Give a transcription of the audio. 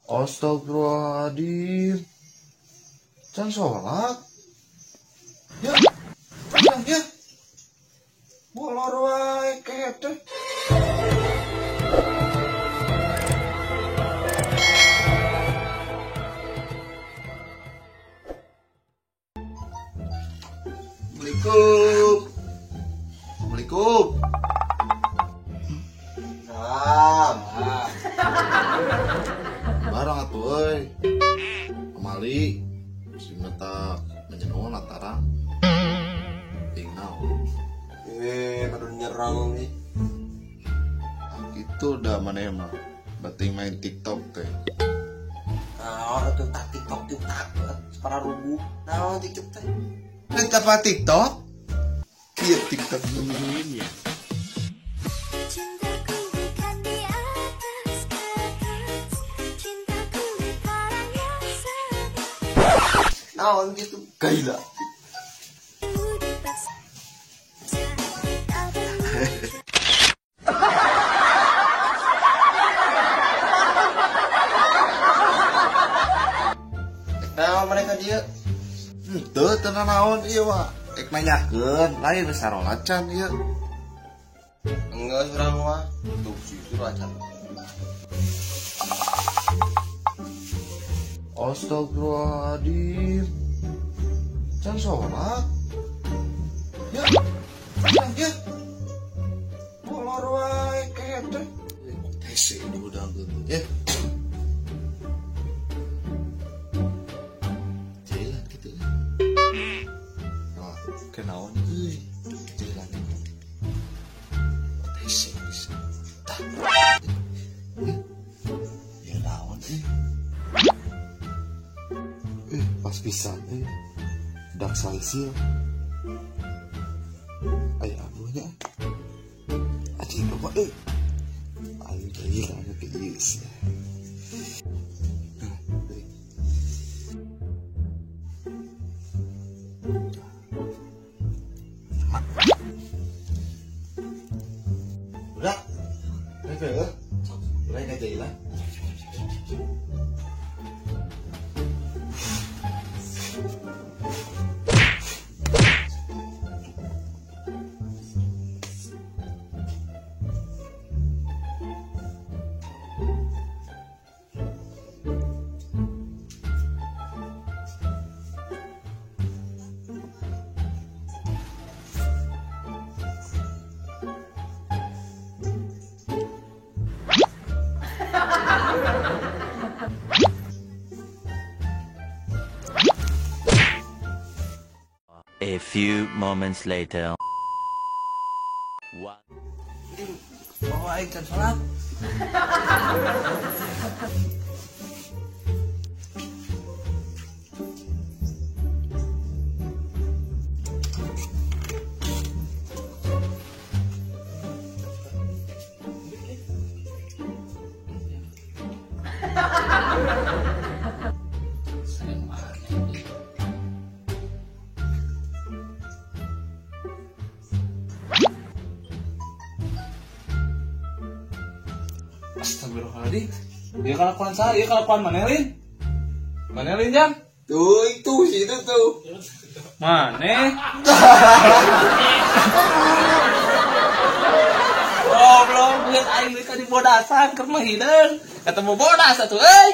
Astagfirullahaladzim. Can sholat. Ya, tenang ya. Molor wae kete. Assalamualaikum. Assalamualaikum. Barang atuh euy. Amali si meta menyenuh latarang. Ting naon. Baru nyerang nih. Itu udah mana mah. Bating main TikTok teh. Nah, itu tak TikTok tuh tak para rubuh. Nah, TikTok teh. Kita apa TikTok? Iya TikTok dulu ya. Naon gitu gila. Nah, mereka dia Henteu tenan naon ieu mah. Ek nanyakeun, lain sarolat can ieu. enggak surang mah. Tuh situ aja. Astagfirullahaladzim. Can sholat. Ya, tenang ya. Molor wae kete. Hese dulu dangkeun ya. Jalan gitu. Nah, kenaon euy. Jalan itu. Hese bisa. Tah. Ya naon euy. Pas pisan dak salsil aya abunya anjing apa ayo gila ke ieu sih. Udah udah enggak jalan. A few moments later. Bawa aing can salat. Astagfirullahaladzim. Iya kelakuan saya, iya kelakuan Manelin. Manelin Jan. Tuh itu situ tuh. Mane? Oh, belum lihat aing mereka di bodasan, keur mah hideung. Ketemu bodas atuh euy.